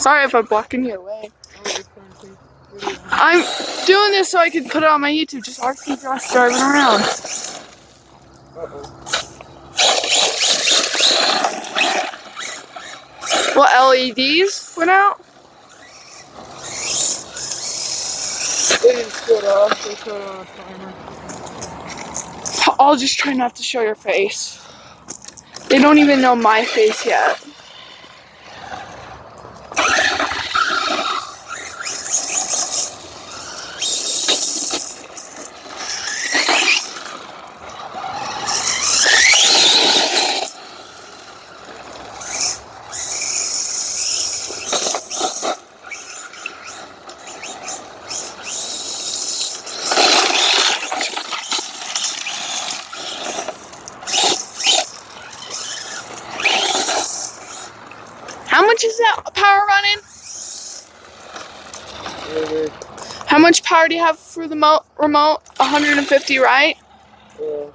Sorry if I'm blocking your way. I'm doing this so I can put it on my YouTube. Just RC Josh driving around. What LEDs went out? They didn't split off. They put on a timer. I'll just try not to show your face. They don't even know my face yet. How much is that power running? How much power do you have for the remote? 150, right? Yeah.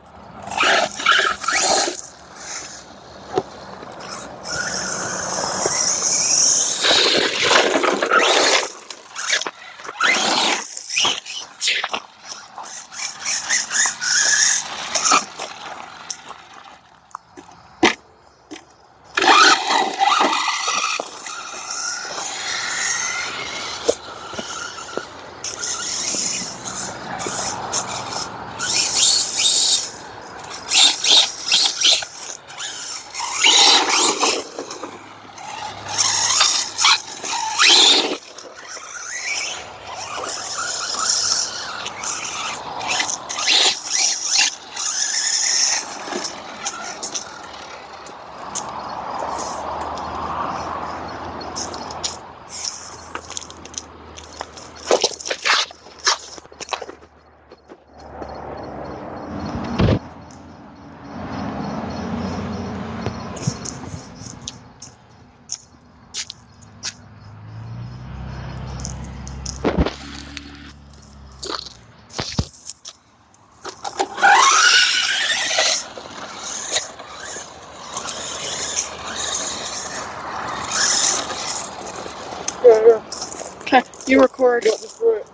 Okay, you record. What the frick?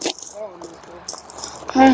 Huh?